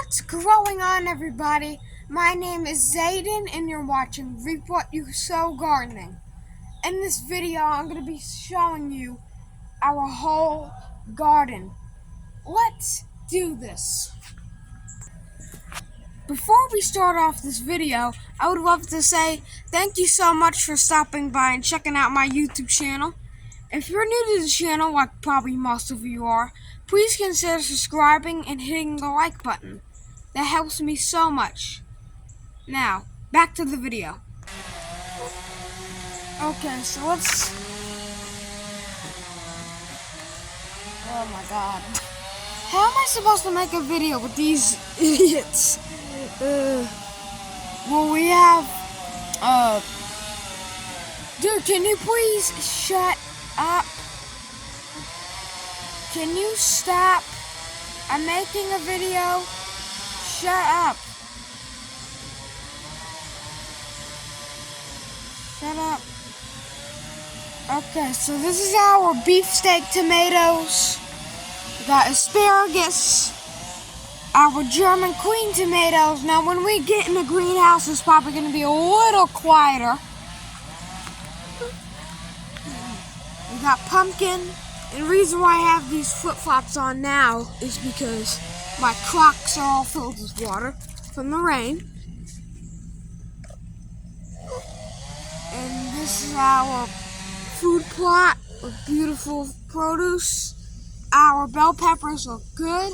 What's going on, everybody? My name is Zayden and you're watching Reap What You Sow Gardening. In this video, I'm going to be showing you our whole garden. Let's do this. Before we start off this video, I would love to say thank you so much for stopping by and checking out my YouTube channel. If you're new to the channel, like probably most of you are, please consider subscribing and hitting the like button. That helps me so much. Now, back to the video. Okay, so let's... Oh my god. How am I supposed to make a video with these idiots? Well, we have... Dude, can you please shut up? Can you stop? I'm making a video. Shut up. Shut up. Okay, so this is our beefsteak tomatoes. We got asparagus. Our German queen tomatoes. Now, when we get in the greenhouse, it's probably going to be a little quieter. We got pumpkin. And the reason why I have these flip-flops on now is because my Crocs are all filled with water from the rain. And this is our food plot with beautiful produce. Our bell peppers look good.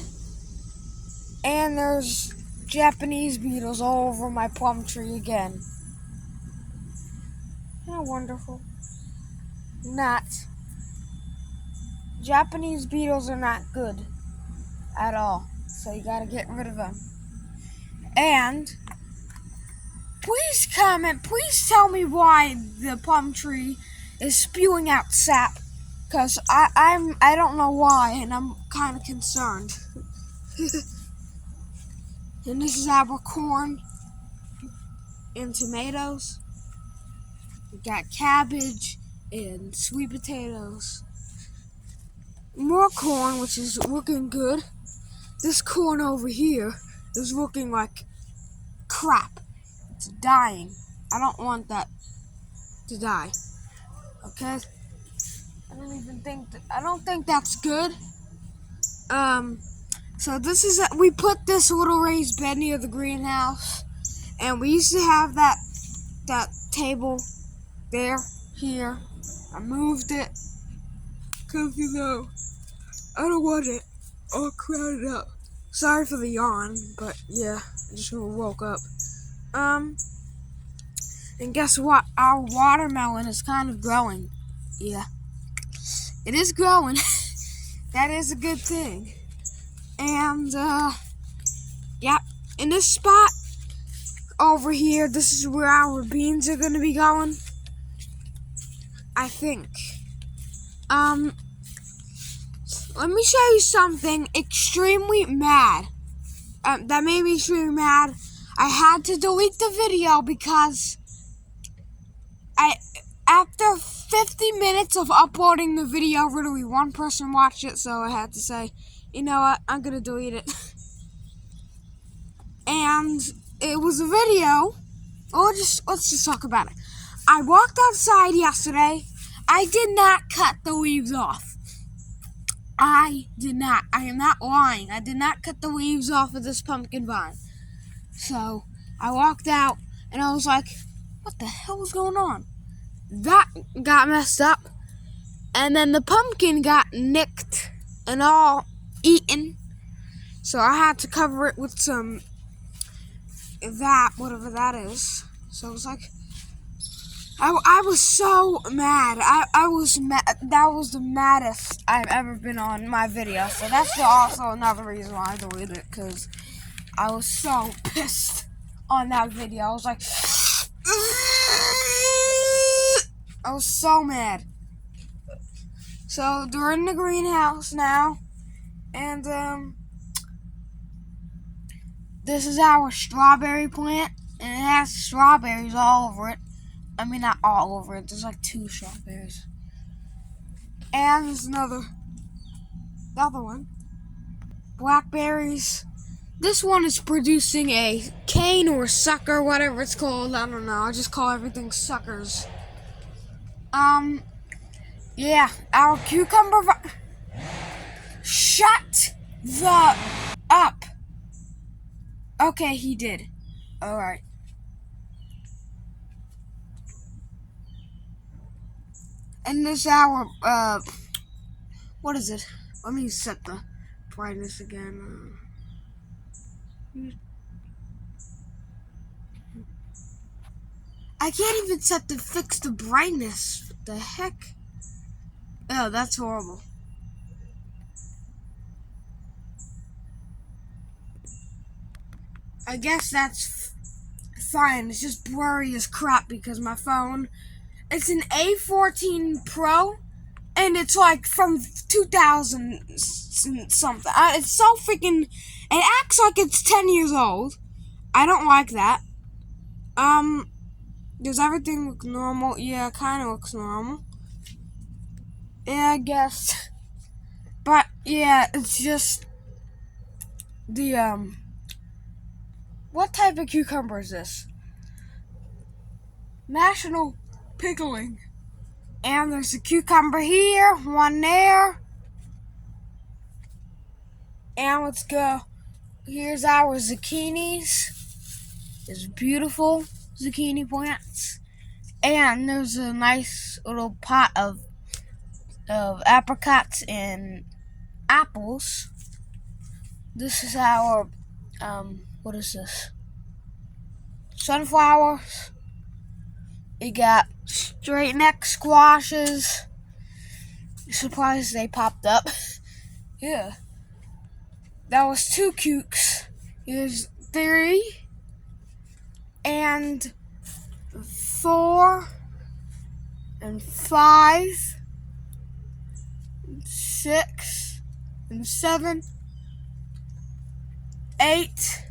And there's Japanese beetles all over my plum tree again. How wonderful. Not. Japanese beetles are not good at all. So you gotta get rid of them. And please comment, please tell me why the plum tree is spewing out sap. Cause I don't know why, and I'm kinda concerned. And this is our corn and tomatoes. We got cabbage and sweet potatoes. More corn, which is looking good. This corn over here is looking like crap. It's dying. I don't want that to die. Okay? I don't think that's good. So this is, we put this little raised bed near the greenhouse, and we used to have that table there, here. I moved it, cause you know, I don't want it all crowded up. Sorry for the yawn, but yeah, I just woke up. And guess what? Our watermelon is kind of growing. Yeah. It is growing. That is a good thing. And, yeah, in this spot over here, this is where our beans are going to be going. I think. Let me show you something extremely mad. That made me extremely mad. I had to delete the video because after 50 minutes of uploading the video, literally one person watched it, so I had to say, you know what, I'm gonna delete it. And it was a video. Let's just talk about it. I walked outside yesterday. I did not cut the leaves off. I did not. I am not lying. I did not cut the leaves off of this pumpkin vine. So I walked out and I was like, what the hell is going on? That got messed up. And then the pumpkin got nicked and all eaten. So I had to cover it with some whatever that is. So it was like, I was so mad. I was mad. That was the maddest I've ever been on my video. So that's also another reason why I deleted it, because I was so pissed on that video. I was like, I was so mad. So they're in the greenhouse now, and this is our strawberry plant, and it has strawberries all over it. I mean, not all over it. There's like 2 strawberries. And there's another one. Blackberries. This one is producing a cane or sucker, whatever it's called. I don't know. I just call everything suckers. Yeah, our cucumber. Shut the up. Okay, he did. All right. And this our what is it? Let me set the brightness again. I can't even fix the brightness. What the heck? Oh, that's horrible. I guess that's fine. It's just blurry as crap because my phone, it's an A14 Pro, and it's like from 2000 something. It's so freaking. It acts like it's 10 years old. I don't like that. Does everything look normal? Yeah, it kind of looks normal. Yeah, I guess. But yeah, it's just the what type of cucumber is this? National Pickling. And there's a cucumber here, one there. And let's go. Here's our zucchinis. There's beautiful zucchini plants. And there's a nice little pot of apricots and apples. This is our, what is this? Sunflowers. We got straight neck squashes. Surprised they popped up. Yeah. That was 2 cukes. Here's 3. And 4. And 5. 6. And 7. 8.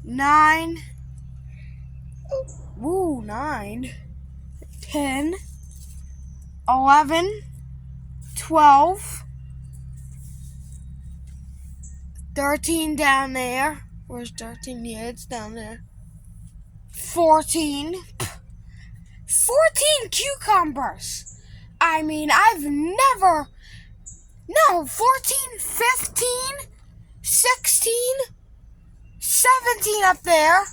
9. Ooh, 9. 10. 11. 12. 13 down there. Where's 13? Yeah, it's down there. 14. 14 cucumbers. I mean, I've never. No, 14, 15, 16, 17 up there.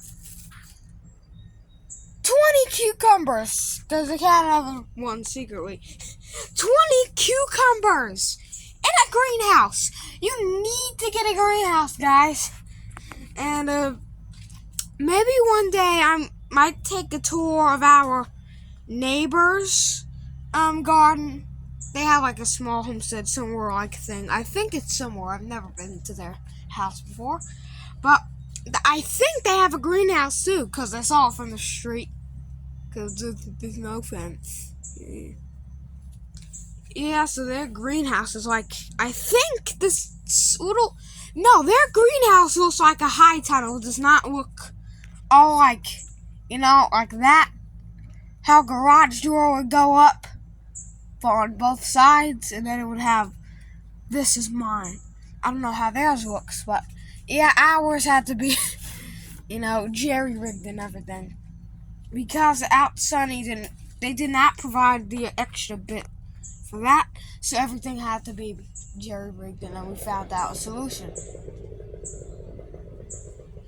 20 cucumbers. Because I can't have one secretly. 20 cucumbers in a greenhouse. You need to get a greenhouse, guys. And maybe one day I might take a tour of our neighbor's garden. They have like a small homestead somewhere like thing. I think it's somewhere. I've never been to their house before. But I think they have a greenhouse too, because I saw it from the street. Because there's no fence. Yeah, so their greenhouse is like, I think this little, no, their greenhouse looks like a high tunnel. It does not look all like, like that. How a garage door would go up on both sides, and then it would have, this is mine. I don't know how theirs looks, but yeah, ours had to be, jerry-rigged and everything. Because out Sunny they did not provide the extra bit for that, so everything had to be jerry-rigged, and then we found out a solution.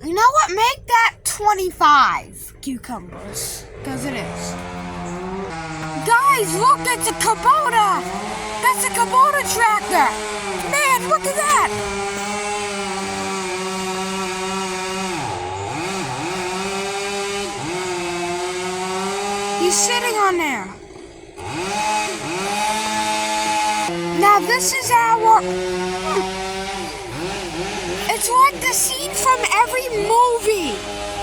You know what? Make that 25 cucumbers, because it is. Guys, look, it's a Kubota! That's a Kubota tractor! Man, look at that! He's sitting on there. Now this is our. It's like the scene from every movie.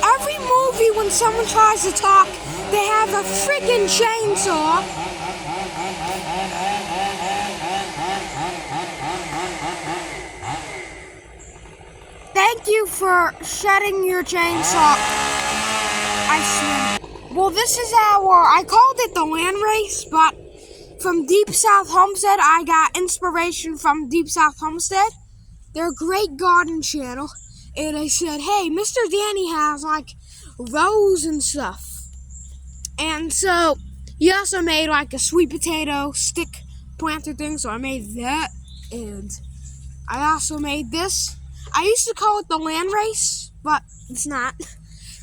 Every movie, when someone tries to talk, they have a freaking chainsaw. Thank you for shutting your chainsaw. I swear. Well, this is I called it the land race, but from Deep South Homestead, I got inspiration from Deep South Homestead. They're a great garden channel, and I said, hey, Mr. Danny has like rows and stuff. And so he also made like a sweet potato stick planter thing, so I made that. And I also made this. I used to call it the land race, but it's not.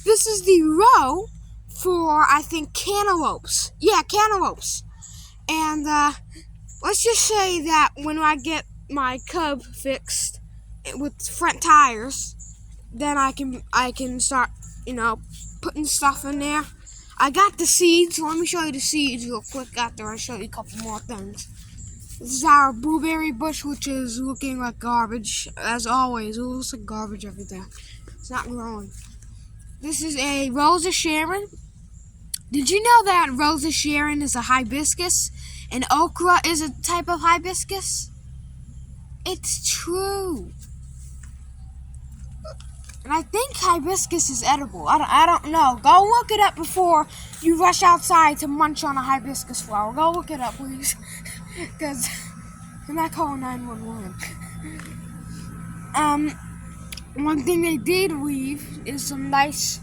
This is the row for, I think, cantaloupes. Yeah, cantaloupes. And let's just say that when I get my Cub fixed with front tires, then I can start, putting stuff in there. I got the seeds. Let me show you the seeds real quick after I show you a couple more things. This is our blueberry bush, which is looking like garbage, as always. It looks like garbage every day. It's not growing. This is a Rose of Sharon. Did you know that Rose of Sharon is a hibiscus and okra is a type of hibiscus? It's true. And I think hibiscus is edible. I don't know. Go look it up before you rush outside to munch on a hibiscus flower. Go look it up, please. Because I'm not calling 911. One thing they did leave is some nice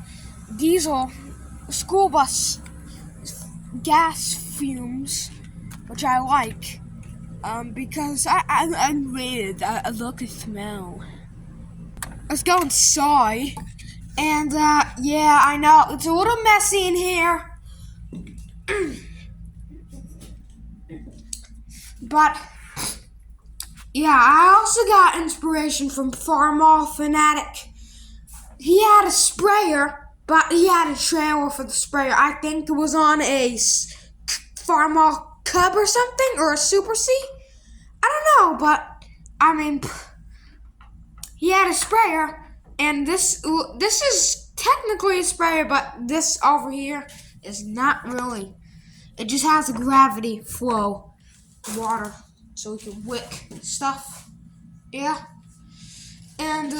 diesel school bus gas fumes, which I like. Because I'm rated. I look and smell. Let's go inside. And, yeah, I know. It's a little messy in here. But, yeah, I also got inspiration from Farmall Fanatic. He had a sprayer, but he had a trailer for the sprayer. I think it was on a Farmall Cub or something, or a Super C. I don't know, but, I mean, he had a sprayer, and this is technically a sprayer, but this over here is not really. It just has a gravity flow water, so we can wick stuff. Yeah. And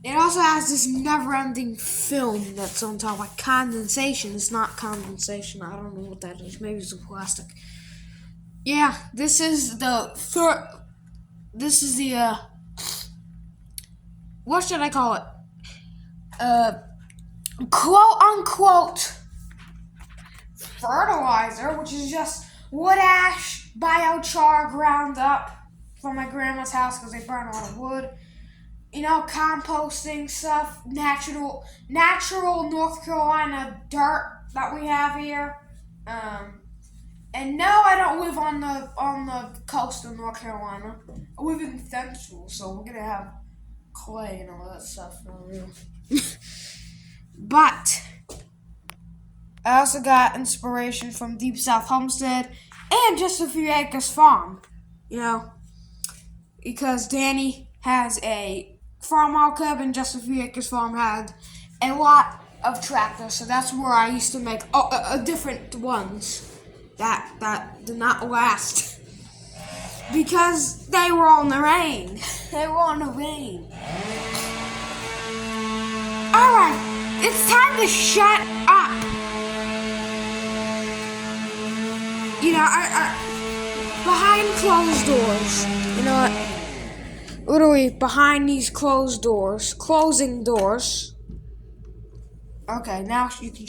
it also has this never-ending film that's on top, like condensation. It's not condensation. I don't know what that is. Maybe it's a plastic. Yeah, this is the what should I call it? Quote-unquote fertilizer, which is just wood ash, biochar ground up from my grandma's house because they burn a lot of wood. Composting stuff, natural North Carolina dirt that we have here. And no, I don't live on the coast of North Carolina. I live in Central, so we're gonna have clay and all that stuff. Not real. But I also got inspiration from Deep South Homestead and Just a Few Acres Farm. Because Danny has a Farmall Cub and Just a Few Acres Farm had a lot of tractors, so that's where I used to make different ones that did not last because they were on the rain. They were on the rain. All right, it's time to shut up. Behind closed doors. Literally behind these closing doors. Okay, now you can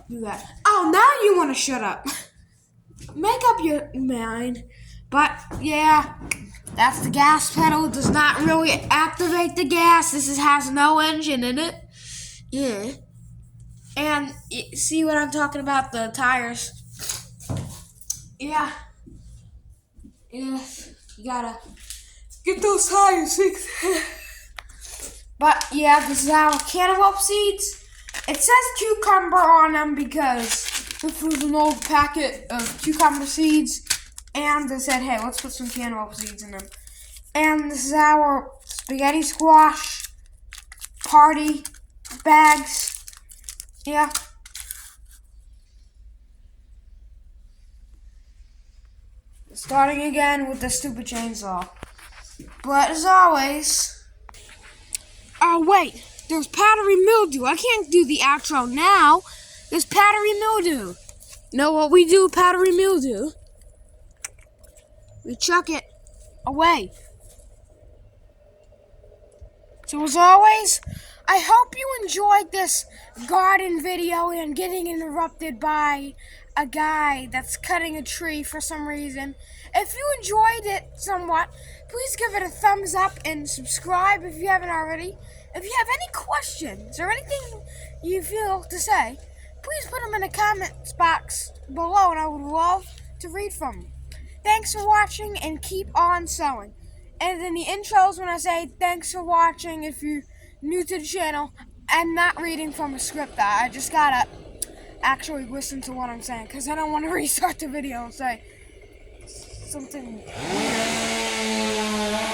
do that. Oh, now you want to shut up. Make up your mind. But yeah, that's the gas pedal. It does not really activate the gas. This has no engine in it. Yeah. And see what I'm talking about? The tires. Yeah. Yes. You gotta get those tires fixed. But yeah, this is our cantaloupe seeds. It says cucumber on them because this was an old packet of cucumber seeds. And they said, hey, let's put some cantaloupe seeds in them. And this is our spaghetti squash party bags. Yeah. Starting again with the stupid chainsaw. But as always... Oh, wait. There's powdery mildew. I can't do the outro now. There's powdery mildew. You know what we do with powdery mildew? We chuck it away. So as always, I hope you enjoyed this garden video and getting interrupted by a guy that's cutting a tree for some reason. If you enjoyed it somewhat, please give it a thumbs up and subscribe if you haven't already. If you have any questions or anything you feel to say, please put them in the comments box below and I would love to read from them. Thanks for watching and keep on sewing. And in the intros, when I say thanks for watching, if you're new to the channel, I'm not reading from a script. I just gotta actually listen to what I'm saying, because I don't want to restart the video and say something weird.